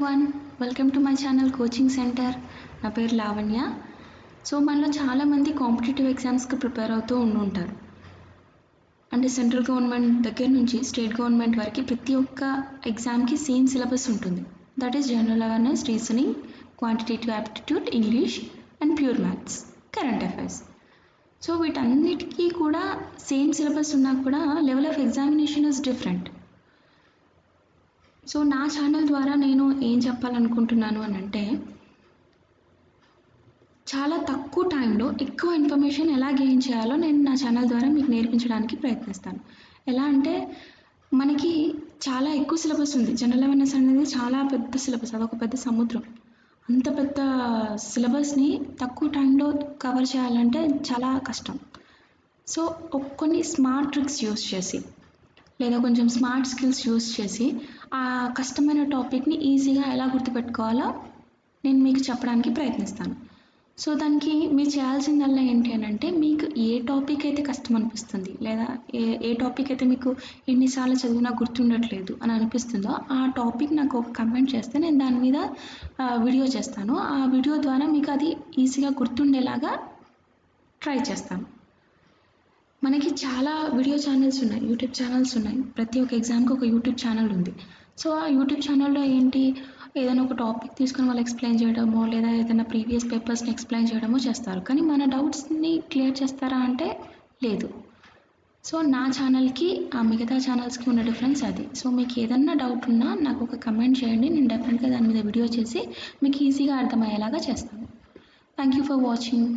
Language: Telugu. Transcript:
Everyone, welcome to my channel coaching centre. నా పేరు లావణ్య. సో మనలో చాలామంది కాంపిటేటివ్ ఎగ్జామ్స్కి ప్రిపేర్ అవుతూ ఉంటారు. అంటే సెంట్రల్ గవర్నమెంట్ దగ్గర నుంచి స్టేట్ గవర్నమెంట్ వరకు ప్రతి ఒక్క ఎగ్జామ్కి సేమ్ సిలబస్ ఉంటుంది. That is general awareness, reasoning, quantitative aptitude, English and pure maths, current affairs. So వీటన్నిటికీ కూడా సేమ్ సిలబస్ ఉన్నా కూడా level of examination is different. So నా ఛానల్ ద్వారా నేను ఏం చెప్పాలనుకుంటున్నాను అని అంటే, చాలా తక్కువ టైంలో ఎక్కువ ఇన్ఫర్మేషన్ ఎలా గెయిన్ చేయాలో నేను నా ఛానల్ ద్వారా మీకు నేర్పించడానికి ప్రయత్నిస్తాను. ఎలా అంటే మనకి చాలా ఎక్కువ సిలబస్ ఉంది. జనరల్ అవేర్నెస్ అనేది చాలా పెద్ద సిలబస్, అదొక పెద్ద సముద్రం. అంత పెద్ద సిలబస్ని తక్కువ టైంలో కవర్ చేయాలంటే చాలా కష్టం. సో కొన్ని స్మార్ట్ ట్రిక్స్ యూస్ చేసి లేదా కొంచెం స్మార్ట్ స్కిల్స్ యూస్ చేసి ఆ కష్టమైన టాపిక్ని ఈజీగా ఎలా గుర్తుపెట్టుకోవాలో నేను మీకు చెప్పడానికి ప్రయత్నిస్తాను. సో దానికి మీరు చేయాల్సిందల్లా ఏంటి అని అంటే, మీకు ఏ టాపిక్ అయితే కష్టం అనిపిస్తుంది లేదా ఏ టాపిక్ అయితే మీకు ఎన్నిసార్లు చదివినా గుర్తుండట్లేదు అని అనిపిస్తుందో ఆ టాపిక్ నాకు ఒక కమెంట్ చేస్తే నేను దాని మీద వీడియో చేస్తాను. ఆ వీడియో ద్వారా మీకు అది ఈజీగా గుర్తుండేలాగా ట్రై చేస్తాను. మనకి చాలా వీడియో ఛానల్స్ ఉన్నాయి, యూట్యూబ్ ఛానల్స్ ఉన్నాయి. ప్రతి ఒక్క ఎగ్జామ్కి ఒక యూట్యూబ్ ఛానల్ ఉంది. సో ఆ యూట్యూబ్ ఛానల్లో ఏంటి, ఏదైనా ఒక టాపిక్ తీసుకొని వాళ్ళు ఎక్స్ప్లెయిన్ చేయడమో లేదా ఏదైనా ప్రీవియస్ పేపర్స్ని ఎక్స్ప్లెయిన్ చేయడమో చేస్తారు. కానీ మన డౌట్స్ని క్లియర్ చేస్తారా అంటే లేదు. సో నా ఛానల్కి ఆ మిగతా ఛానల్స్కి ఉన్న డిఫరెన్స్ అది. సో మీకు ఏదన్నా డౌట్ ఉన్నా నాకు ఒక కమెంట్ చేయండి, నేను డెఫినెట్గా దాని మీద వీడియో చేసి మీకు ఈజీగా అర్థమయ్యేలాగా చేస్తాను. Thank you for watching.